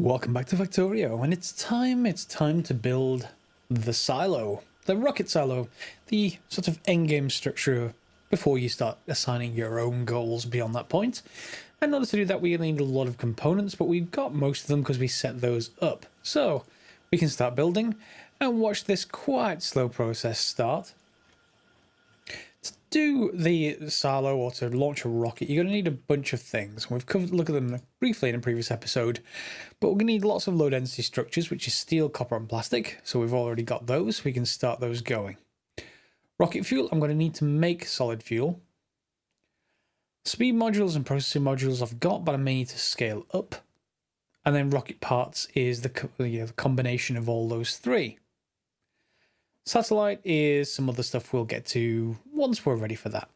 Welcome back to Factorio, and it's time to build the silo, the rocket silo, the sort of endgame structure before you start assigning your own goals beyond that point. And in order to do that, we need a lot of components, but we've got most of them because we set those up. So we can start building and watch this quite slow process start. To do the silo or to launch a rocket, you're going to need a bunch of things. We've covered a look at them briefly in a previous episode, but we're going to need lots of low density structures, which is steel, copper, and plastic. So we've already got those. We can start those going. Rocket fuel, I'm going to need to make solid fuel. Speed modules and processing modules I've got, but I may need to scale up. And then rocket parts is the combination of all those three. Satellite is some other stuff we'll get to once we're ready for that.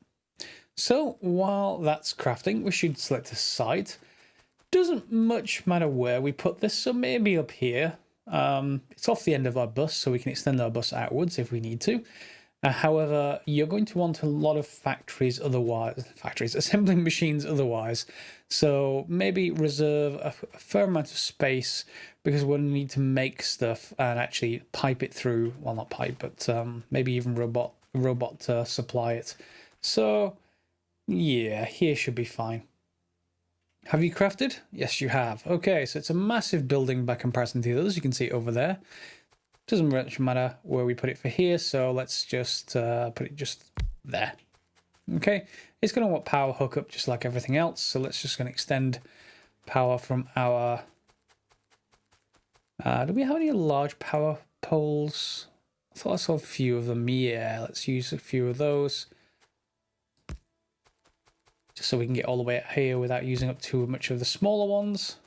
So while that's crafting, we should select a site. Doesn't much matter where we put this, so maybe up here. It's off the end of our bus, so we can extend our bus outwards if we need to. However, you're going to want a lot of assembling machines otherwise. So maybe reserve a fair amount of space because we'll need to make stuff and actually pipe it through. Well, not pipe, but maybe even robot supply it. So yeah, here should be fine. Have you crafted? Yes, you have. Okay, so it's a massive building by comparison to the others. You can see it over there. Doesn't much matter where we put it for here, so let's just put it just there. Okay, it's going to want power hookup just like everything else, so let's just going to extend power from our... do we have any large power poles? I thought I saw a few of them. Yeah, let's use a few of those. Just so we can get all the way out here without using up too much of the smaller ones.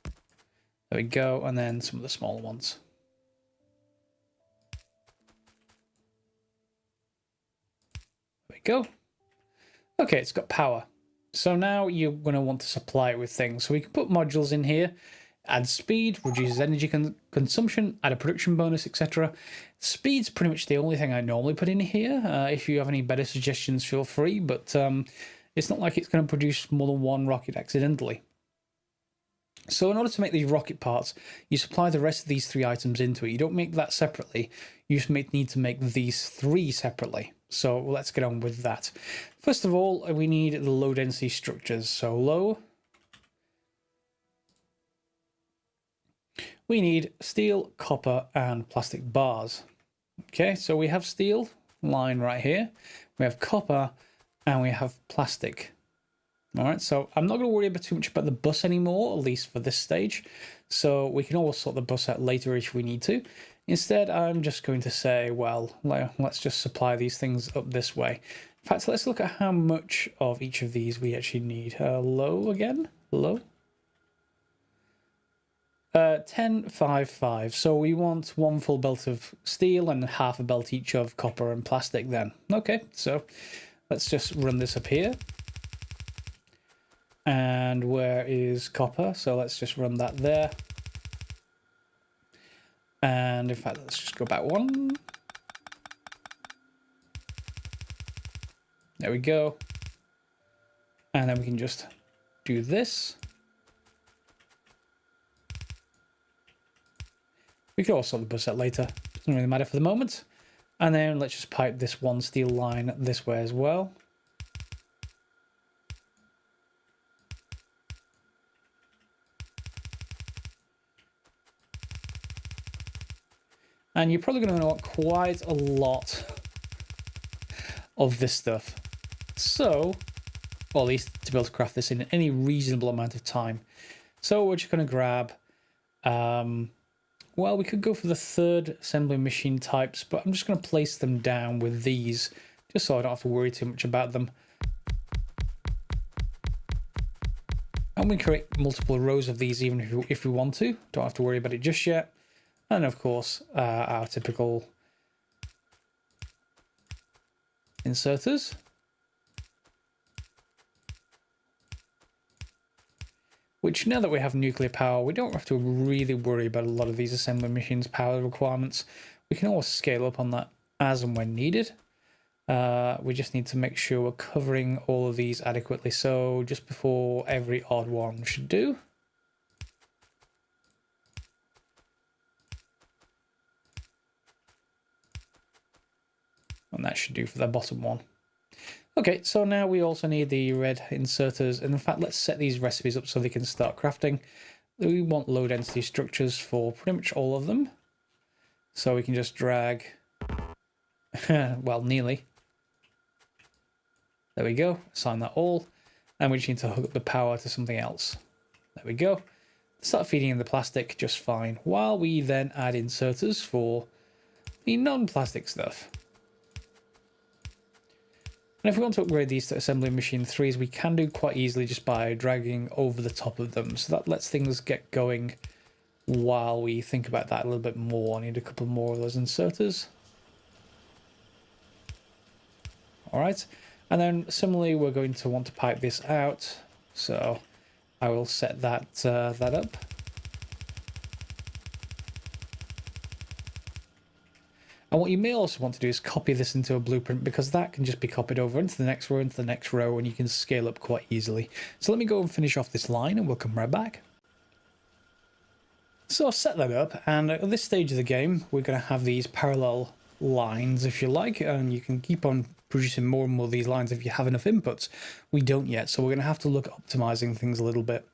There we go, and then some of the smaller ones. Go. Okay, it's got power. So now you're going to want to supply it with things. So we can put modules in here, add speed, reduces energy consumption, add a production bonus, etc. Speed's pretty much the only thing I normally put in here. If you have any better suggestions, feel free, but it's not like it's going to produce more than one rocket accidentally. So in order to make these rocket parts, you supply the rest of these three items into it. You don't make that separately. You just need to make these three separately. So let's get on with that. First of all, we need the low density structures. So low. We need steel, copper, and plastic bars. Okay, so we have steel line right here. We have copper, and we have plastic. All right, so I'm not going to worry about too much about the bus anymore, at least for this stage. So we can always sort the bus out later if we need to. Instead, I'm just going to say, well, let's just supply these things up this way. In fact, let's look at how much of each of these we actually need. Low again, low. 10, 5, 5. So we want one full belt of steel and half a belt each of copper and plastic then. Okay, so let's just run this up here. And where is copper? So let's just run that there. And in fact, let's just go back one. There we go. And then we can just do this. We could also bus that later. Doesn't really matter for the moment. And then let's just pipe this one steel line this way as well. And you're probably going to want quite a lot of this stuff. So, or at least to be able to craft this in any reasonable amount of time. So we're just going to grab, well, we could go for the third assembly machine types, but I'm just going to place them down with these, just so I don't have to worry too much about them. And we create multiple rows of these even if we want to. Don't have to worry about it just yet. And of course, our typical inserters. Which, now that we have nuclear power, we don't have to really worry about a lot of these assembly machines' power requirements. We can always scale up on that as and when needed. We just need to make sure we're covering all of these adequately. So just before every odd one should do. And that should do for the bottom one. Okay, so now we also need the red inserters. And in fact, let's set these recipes up so they can start crafting. We want low density structures for pretty much all of them. So we can just drag, well, nearly. There we go, assign that all. And we just need to hook up the power to something else. There we go. Start feeding in the plastic just fine, while we then add inserters for the non-plastic stuff. And if we want to upgrade these to assembly machine 3s, we can do quite easily just by dragging over the top of them. So that lets things get going while we think about that a little bit more. I need a couple more of those inserters. All right. And then similarly, we're going to want to pipe this out. So I will set that up. And what you may also want to do is copy this into a blueprint, because that can just be copied over into the next row, and you can scale up quite easily. So let me go and finish off this line and we'll come right back. So I've set that up, and at this stage of the game, we're going to have these parallel lines, if you like, and you can keep on producing more and more of these lines if you have enough inputs. We don't yet, so we're going to have to look at optimizing things a little bit.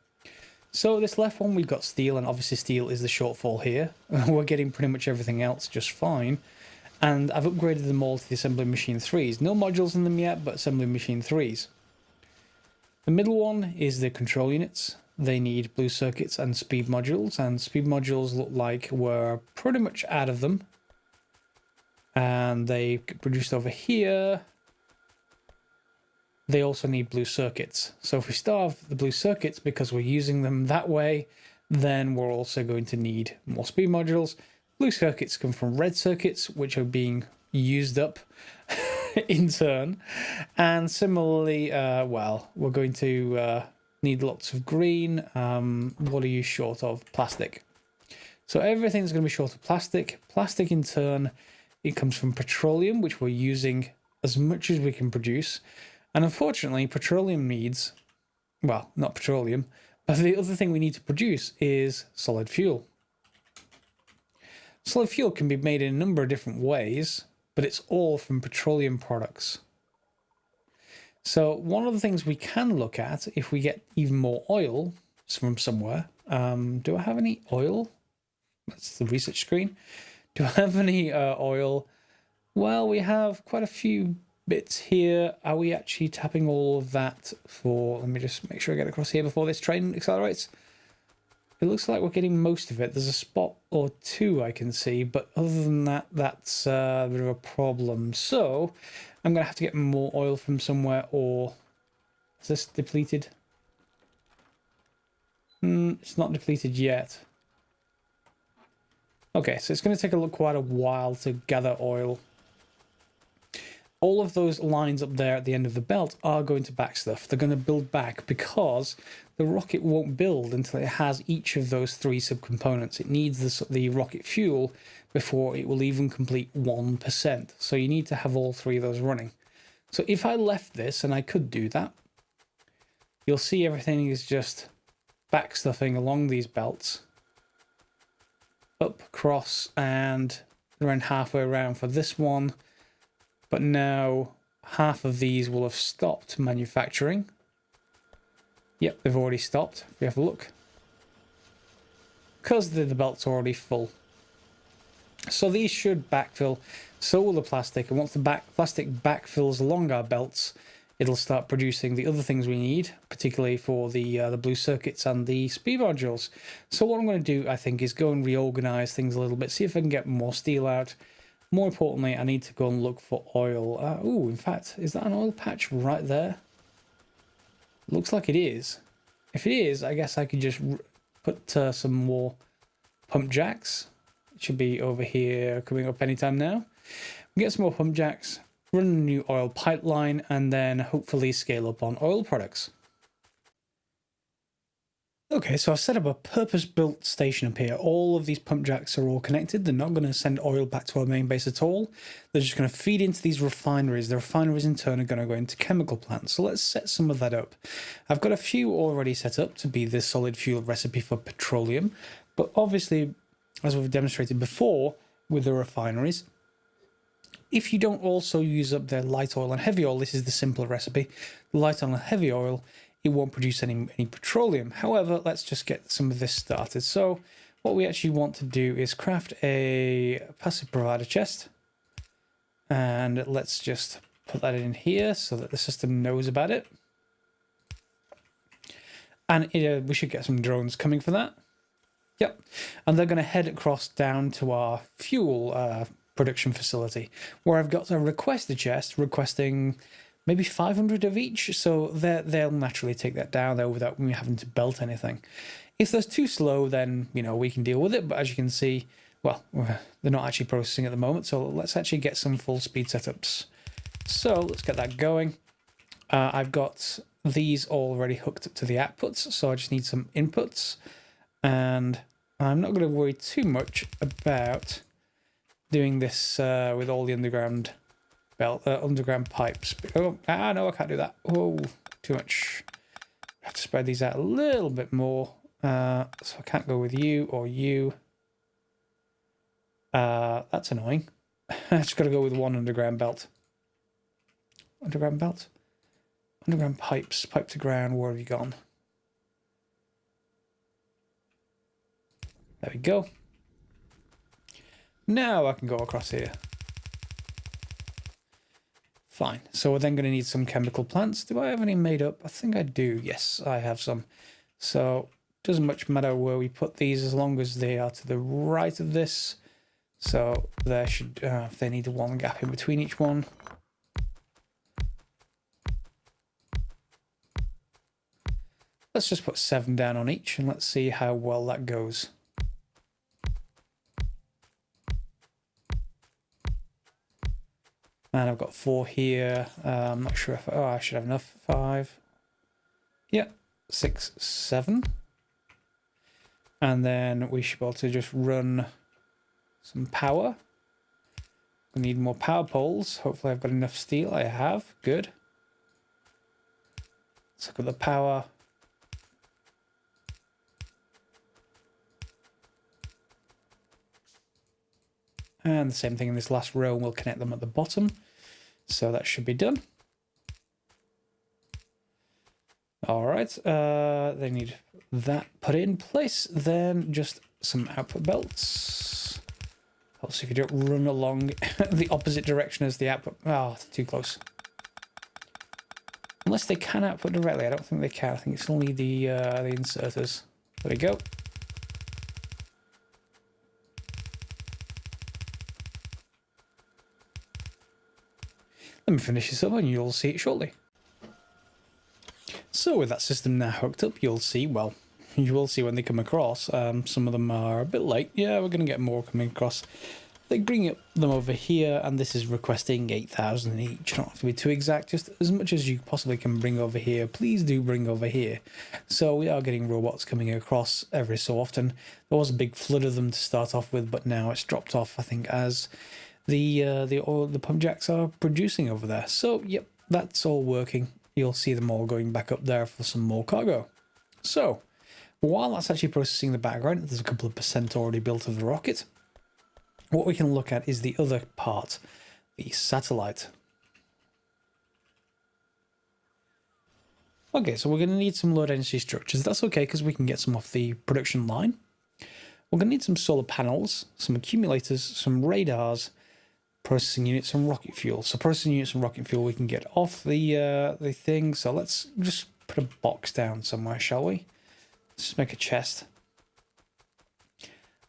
So this left one, we've got steel, and obviously steel is the shortfall here. We're getting pretty much everything else just fine. And I've upgraded them all to the assembly machine 3s. No modules in them yet, but assembly machine 3s. The middle one is the control units. They need blue circuits and speed modules, and speed modules look like we're pretty much out of them. And they get produced over here. They also need blue circuits. So if we starve the blue circuits because we're using them that way, then we're also going to need more speed modules. Blue circuits come from red circuits, which are being used up in turn. And similarly, well, we're going to need lots of green. What are you short of? Plastic. So everything's going to be short of plastic. Plastic in turn, it comes from petroleum, which we're using as much as we can produce. And unfortunately, petroleum needs, well, not petroleum, but the other thing we need to produce is solid fuel. Solid fuel can be made in a number of different ways, but it's all from petroleum products. So one of the things we can look at, if we get even more oil from somewhere, do I have any oil? That's the research screen. Do I have any oil? Well, we have quite a few bits here. Are we actually tapping all of that for, let me just make sure I get across here before this train accelerates. It looks like we're getting most of it. There's a spot or two I can see, but other than that, that's a bit of a problem. So I'm going to have to get more oil from somewhere, or is this depleted? It's not depleted yet. Okay, so it's going to take quite a while to gather oil. All of those lines up there at the end of the belt are going to back stuff. They're going to build back because the rocket won't build until it has each of those three subcomponents. It needs the rocket fuel before it will even complete 1%. So you need to have all three of those running. So if I left this, and I could do that, you'll see everything is just backstuffing along these belts. Up, across, and around halfway around for this one. But now half of these will have stopped manufacturing. Yep, they've already stopped. If we have a look. Because the belt's already full. So these should backfill. So will the plastic. And once the plastic backfills along our belts, it'll start producing the other things we need, particularly for the blue circuits and the speed modules. So what I'm going to do, I think, is go and reorganize things a little bit, see if I can get more steel out. More importantly, I need to go and look for oil. Oh, in fact, is that an oil patch right there? Looks like it is. If it is, I guess I could just put some more pump jacks. It should be over here coming up anytime now. Get some more pump jacks, run a new oil pipeline, and then hopefully scale up on oil products. Okay, so I've set up a purpose-built station up here. All of these pump jacks are all connected. They're not going to send oil back to our main base at all. They're just going to feed into these refineries. The refineries in turn are going to go into chemical plants. So let's set some of that up. I've got a few already set up to be this solid fuel recipe for petroleum. But obviously, as we've demonstrated before with the refineries, if you don't also use up the light oil and heavy oil, this is the simpler recipe. The light oil and heavy oil, it won't produce any petroleum. However, let's just get some of this started. So what we actually want to do is craft a passive provider chest. And let's just put that in here so that the system knows about it. And we should get some drones coming for that. Yep. And they're going to head across down to our fuel production facility, where I've got to request a chest requesting maybe 500 of each. So they'll naturally take that down there without me having to belt anything. If that's too slow, then, you know, we can deal with it. But as you can see, well, they're not actually processing at the moment. So let's actually get some full speed setups. So let's get that going. I've got these already hooked up to the outputs. So I just need some inputs. And I'm not going to worry too much about doing this with all the underground underground pipes. Oh, no, I can't do that. Oh, too much. I have to spread these out a little bit more. So I can't go with you or you. That's annoying. I just got to go with one underground belt. Underground belt? Underground pipes. Pipe to ground. Where have you gone? There we go. Now I can go across here. Fine. So we're then going to need some chemical plants. Do I have any made up? I think I do. Yes, I have some. So doesn't much matter where we put these as long as they are to the right of this. So there should, if they need one gap in between each one. Let's just put 7 down on each and let's see how well that goes. And I've got 4 here. I'm not sure if... Oh, I should have enough. 5. Yeah. 6, 7. And then we should be able to just run some power. We need more power poles. Hopefully I've got enough steel. I have. Good. Let's look at the power. And the same thing in this last row, we'll connect them at the bottom. So that should be done. All right, they need that put in place. Then just some output belts. Also, if you don't run along the opposite direction as the output. Oh, too close. Unless they can output directly. I don't think they can. I think it's only the inserters. There we go. Let me finish this up and you'll see it shortly. So with that system now hooked up, you'll see, well, you will see when they come across. Some of them are a bit late. Yeah, we're going to get more coming across. They bring them over here, and this is requesting 8,000 each. You don't have to be too exact, just as much as you possibly can bring over here. Please do bring over here. So we are getting robots coming across every so often. There was a big flood of them to start off with, but now it's dropped off, I think, as the pump jacks are producing over there. So yep, that's all working. You'll see them all going back up there for some more cargo. So while that's actually processing in the background, there's a couple of percent already built of the rocket. What we can look at is the other part, the satellite. Okay, so we're going to need some low density structures. That's okay because we can get some off the production line. We're going to need some solar panels, some accumulators, some radars, processing units, and rocket fuel. So processing units and rocket fuel we can get off the thing. So let's just put a box down somewhere, shall we? Let's just make a chest.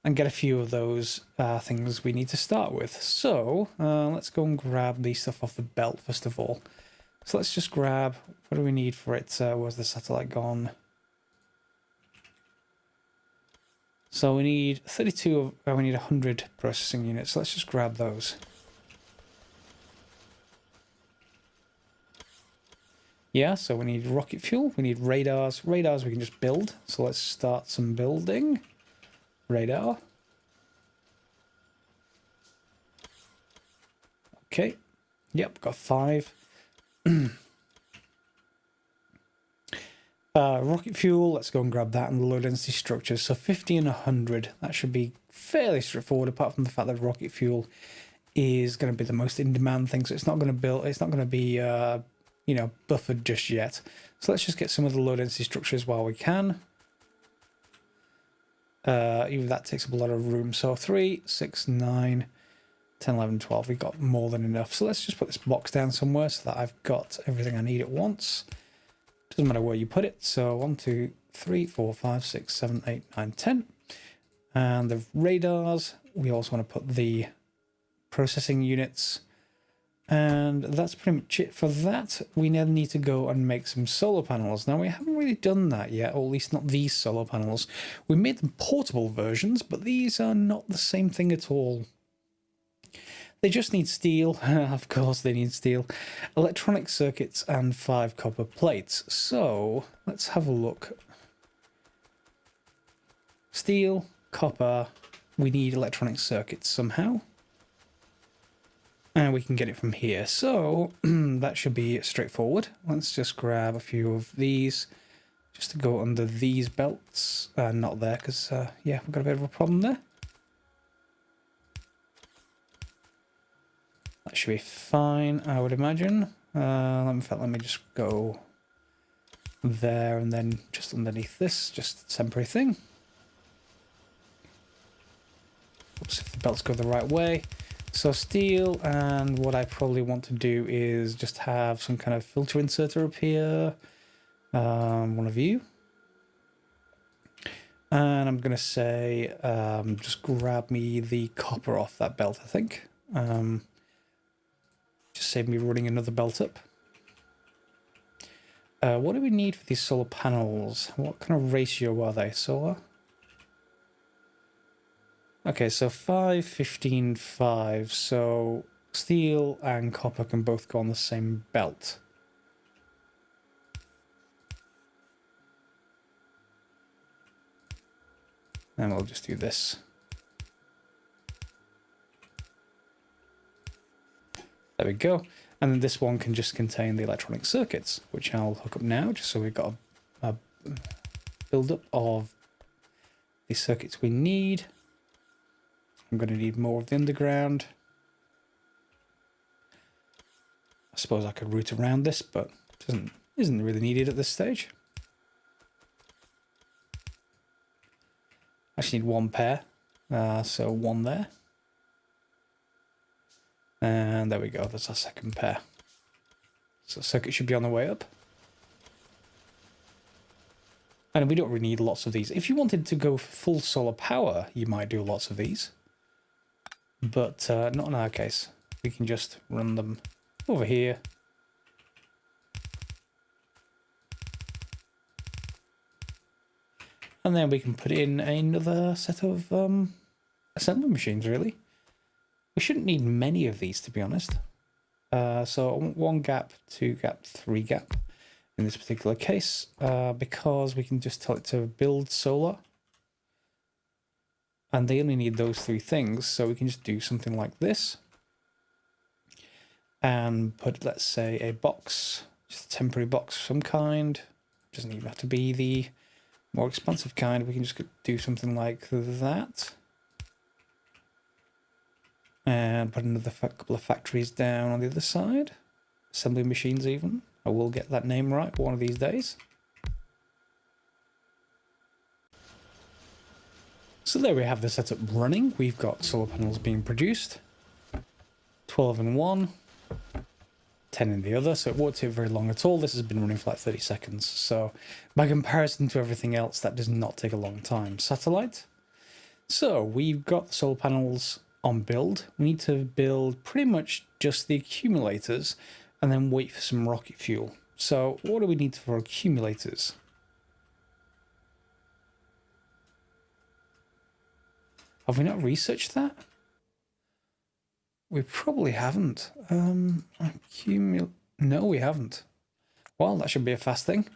And get a few of those things we need to start with. So let's go and grab the stuff off the belt first of all. So let's just grab, what do we need for it? Where's the satellite gone? So we need 32 of, we need 100 processing units. So let's just grab those. Yeah, so we need rocket fuel, we need radars. Radars we can just build. So let's start some building. Radar. Okay. Yep, got 5. Rocket fuel, let's go and grab that, and the low density structures. So 50 and 100. That should be fairly straightforward, apart from the fact that rocket fuel is going to be the most in-demand thing, so it's not going to be you know, buffered just yet. So let's just get some of the low density structures while we can. Even that takes up a lot of room. So 3, 6, 9, 10, 11, 12. We've got more than enough. So let's just put this box down somewhere so that I've got everything I need at once. Doesn't matter where you put it. So 1, 2, 3, 4, 5, 6, 7, 8, 9, 10. And the radars, we also want to put the processing units. And that's pretty much it for that. We now need to go and make some solar panels. Now, we haven't really done that yet, or at least not these solar panels. We made them portable versions, but these are not the same thing at all. They just need steel. Of course they need steel. Electronic circuits and 5 copper plates. So, let's have a look. Steel, copper. We need electronic circuits somehow. And we can get it from here. So that should be straightforward. Let's just grab a few of these just to go under these belts. Not there because, yeah, we've got a bit of a problem there. That should be fine, I would imagine. In fact, let me just go there and then just underneath this, just a temporary thing. Oops, if the belts go the right way. So steel, and what I probably want to do is just have some kind of filter inserter up here. One of you. And I'm going to say, just grab me the copper off that belt, I think. Just save me running another belt up. What do we need for these solar panels? What kind of ratio are they? Solar? Okay, so 5, 15, 5. So steel and copper can both go on the same belt. And we'll just do this. There we go. And then this one can just contain the electronic circuits, which I'll hook up now, just so we've got a build-up of the circuits we need. I'm going to need more of the underground. I suppose I could route around this, but isn't really needed at this stage. I actually need one pair, so one there. And there we go, that's our second pair. So circuit should be on the way up. And we don't really need lots of these. If you wanted to go for full solar power, you might do lots of these. But not in our case. We can just run them over here. And then we can put in another set of assembly machines, really. We shouldn't need many of these, to be honest. So 1 gap, 2 gap, 3 gap in this particular case, because we can just tell it to build solar. And they only need those 3 things, so we can just do something like this. And put, let's say, a box, just a temporary box of some kind. Doesn't even have to be the more expensive kind. We can just do something like that. And put another couple of factories down on the other side. Assembly machines even. I will get that name right one of these days. So there we have the setup running. We've got solar panels being produced. 12 in one, 10 in the other, so it won't take very long at all. This has been running for like 30 seconds. So by comparison to everything else, that does not take a long time. Satellite. So we've got the solar panels on build. We need to build pretty much just the accumulators and then wait for some rocket fuel. So what do we need for accumulators? Have we not researched that? We probably haven't. No, we haven't. Well, that should be a fast thing.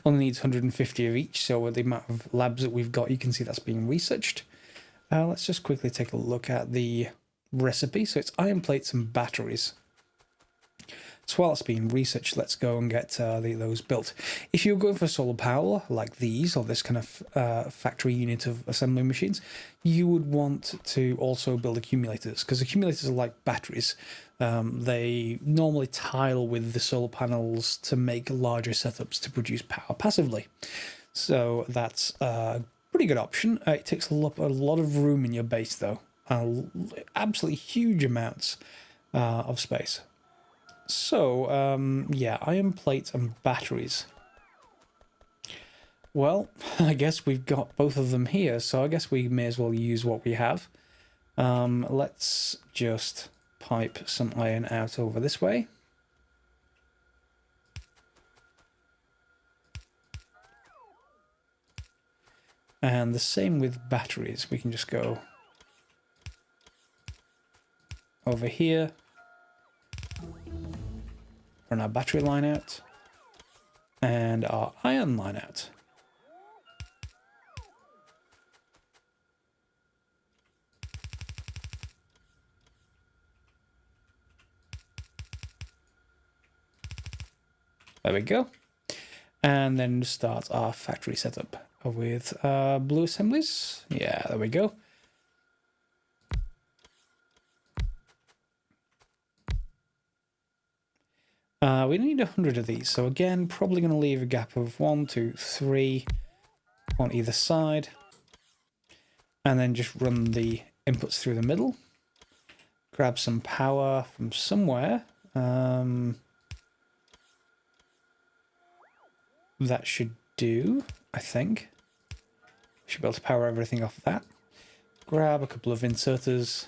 Only needs 150 of each, so with the amount of labs that we've got, you can see that's being researched. Let's just quickly take a look at the recipe. So it's iron plates and batteries. So while it's being researched, let's go and get those built. If you're going for solar power, like these, or this kind of factory unit of assembly machines, you would want to also build accumulators, because accumulators are like batteries. They normally tile with the solar panels to make larger setups to produce power passively. So that's a pretty good option. It takes a lot of room in your base, though. Absolutely huge amounts of space. So, yeah, iron plates and batteries. Well, I guess we've got both of them here, so I guess we may as well use what we have. Let's just pipe some iron out over this way. And the same with batteries. We can just go over here. Run our battery line out. And our iron line out. There we go. And then start our factory setup with blue assemblies. Yeah, there we go. We need 100 of these, so again, probably going to leave a gap of 1, 2, 3 on either side. And then just run the inputs through the middle. Grab some power from somewhere. That should do, I think. Should be able to power everything off of that. Grab a couple of inserters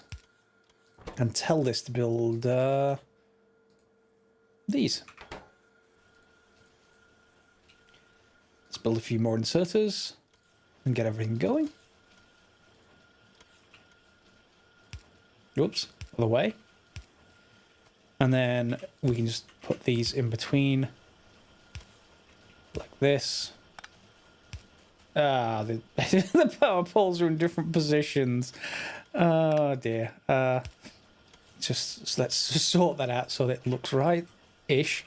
and tell this to build these. Let's build a few more inserters and get everything going. Oops, other way. And then we can just put these in between like this. The, the power poles are in different positions. Oh dear. Let's just sort that out so that it looks right-ish.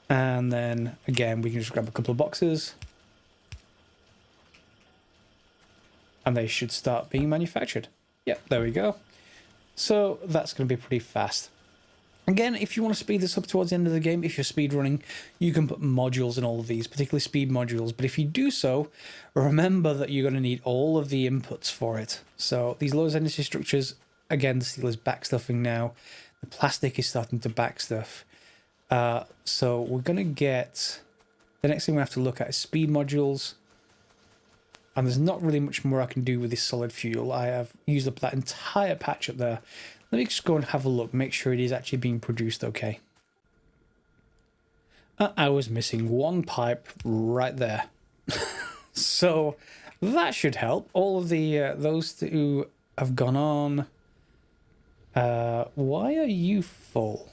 And then again, we can just grab a couple of boxes. And they should start being manufactured. Yep, there we go. So that's going to be pretty fast. Again, if you want to speed this up towards the end of the game, if you're speedrunning, you can put modules in all of these, particularly speed modules. But if you do so, remember that you're going to need all of the inputs for it. So these low energy structures, again, the steel is backstuffing now. The plastic is starting to backstuff. So we're going to get... The next thing we have to look at is speed modules. And there's not really much more I can do with this solid fuel. I have used up that entire patch up there. Let me just go and have a look, make sure it is actually being produced okay. I was missing one pipe right there. So that should help. All of the those who have gone on. Why are you full?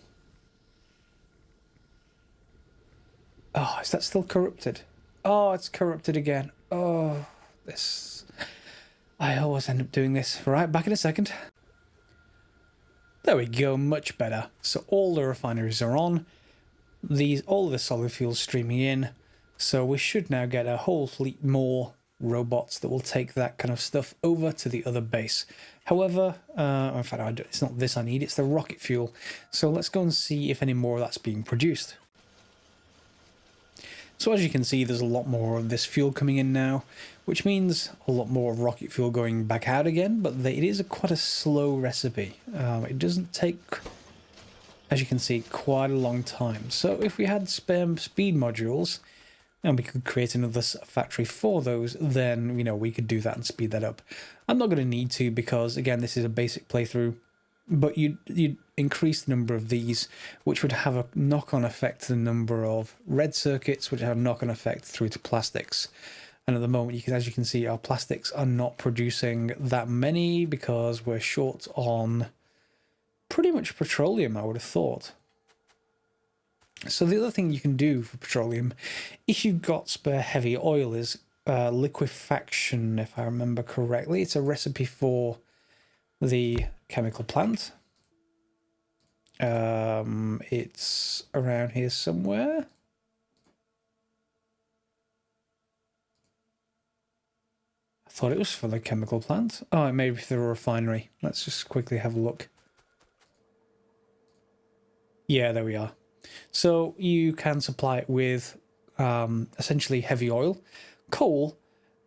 Oh, is that still corrupted? Oh, it's corrupted again. Oh, this... I always end up doing this. Right, back in a second. There we go, much better. So all the refineries are on. All of the solid fuels streaming in. So we should now get a whole fleet more robots that will take that kind of stuff over to the other base. However, in fact, it's not this I need, it's the rocket fuel. So let's go and see if any more of that's being produced. So as you can see, there's a lot more of this fuel coming in now, which means a lot more rocket fuel going back out again, but it is quite a slow recipe. It doesn't take, as you can see, quite a long time. So if we had spare speed modules, and we could create another factory for those, then, you know, we could do that and speed that up. I'm not going to need to because, again, this is a basic playthrough, but you'd increase the number of these, which would have a knock-on effect to the number of red circuits, which have a knock-on effect through to plastics. And at the moment, as you can see, our plastics are not producing that many because we're short on pretty much petroleum, I would have thought. So the other thing you can do for petroleum, if you've got spare heavy oil, is liquefaction, if I remember correctly. It's a recipe for the chemical plant. It's around here somewhere. I thought it was for the chemical plant. Oh, it may be for the refinery. Let's just quickly have a look. Yeah, there we are. So you can supply it with essentially heavy oil, coal,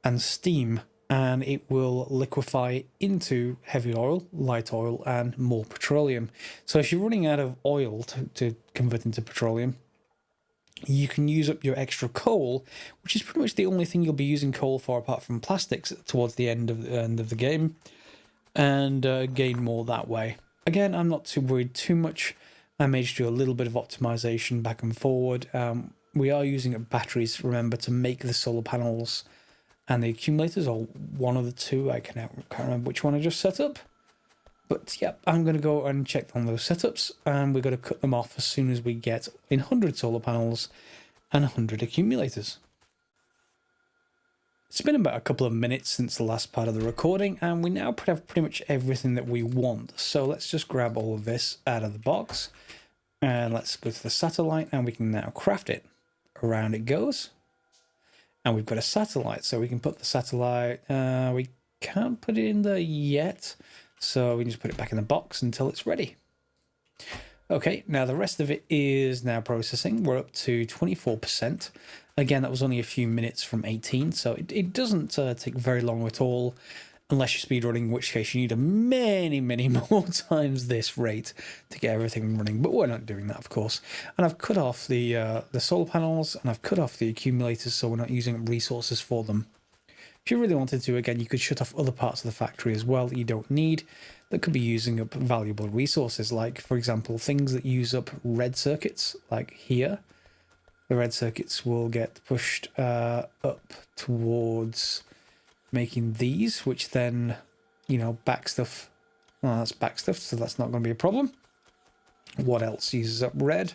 and steam, and it will liquefy into heavy oil, light oil, and more petroleum. So if you're running out of oil to convert into petroleum, you can use up your extra coal, which is pretty much the only thing you'll be using coal for apart from plastics towards the end of the game, and gain more that way. Again, I'm not too worried too much. I may just do a little bit of optimization back and forward. We are using batteries, remember, to make the solar panels and the accumulators, or one of the two. I can't remember which one I just set up. But yeah, I'm going to go and check on those setups, and we're going to cut them off as soon as we get 100 solar panels and 100 accumulators. It's been about a couple of minutes since the last part of the recording, and we now have pretty much everything that we want. So let's just grab all of this out of the box, and let's go to the satellite, and we can now craft it. Around it goes. And we've got a satellite, so we can put the satellite... we can't put it in there yet, so we can just put it back in the box until it's ready. Okay, now the rest of it is now processing. We're up to 24%. Again, that was only a few minutes from 18, so it doesn't take very long at all, unless you're speedrunning, in which case you need many more times this rate to get everything running. But we're not doing that, of course. And I've cut off the solar panels, and I've cut off the accumulators, so we're not using resources for them. If you really wanted to, again, you could shut off other parts of the factory as well that you don't need, that could be using up valuable resources, like, for example, things that use up red circuits, like here. The red circuits will get pushed up towards making these, which then, you know, back stuff. Well, that's back stuff, so that's not going to be a problem. What else uses up red?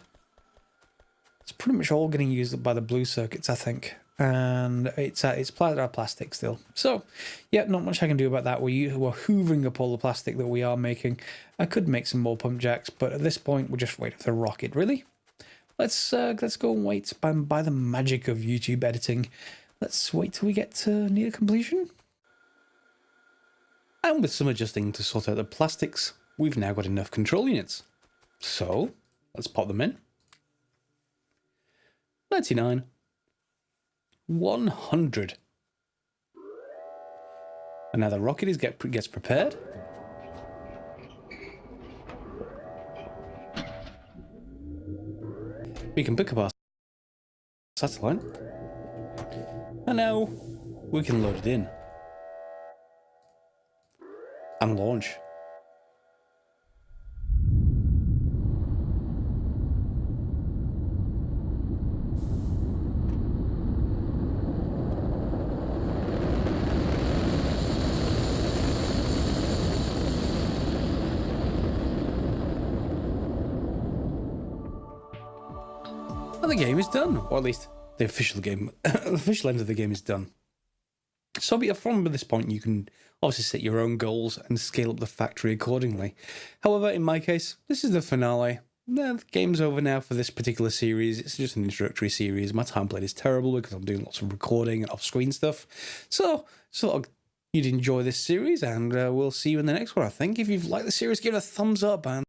It's pretty much all getting used up by the blue circuits, I think. And it's plastic still. So, yeah, not much I can do about that. We're hoovering up all the plastic that we are making. I could make some more pump jacks, but at this point, we're just waiting for the rocket, really. Let's go and wait by the magic of YouTube editing. Let's wait till we get to near completion. And with some adjusting to sort out the plastics, we've now got enough control units. So, let's pop them in. 99. 100. And now the rocket gets prepared. We can pick up our satellite. And now we can load it in. And launch. And the game is done, or at least the official game, the official end of the game is done. So from this point, you can obviously set your own goals and scale up the factory accordingly. However, in my case, this is the finale. The game's over now for this particular series. It's just an introductory series. My time played is terrible because I'm doing lots of recording and off-screen stuff. So you'd enjoy this series, and we'll see you in the next one, I think. If you've liked the series, give it a thumbs up, and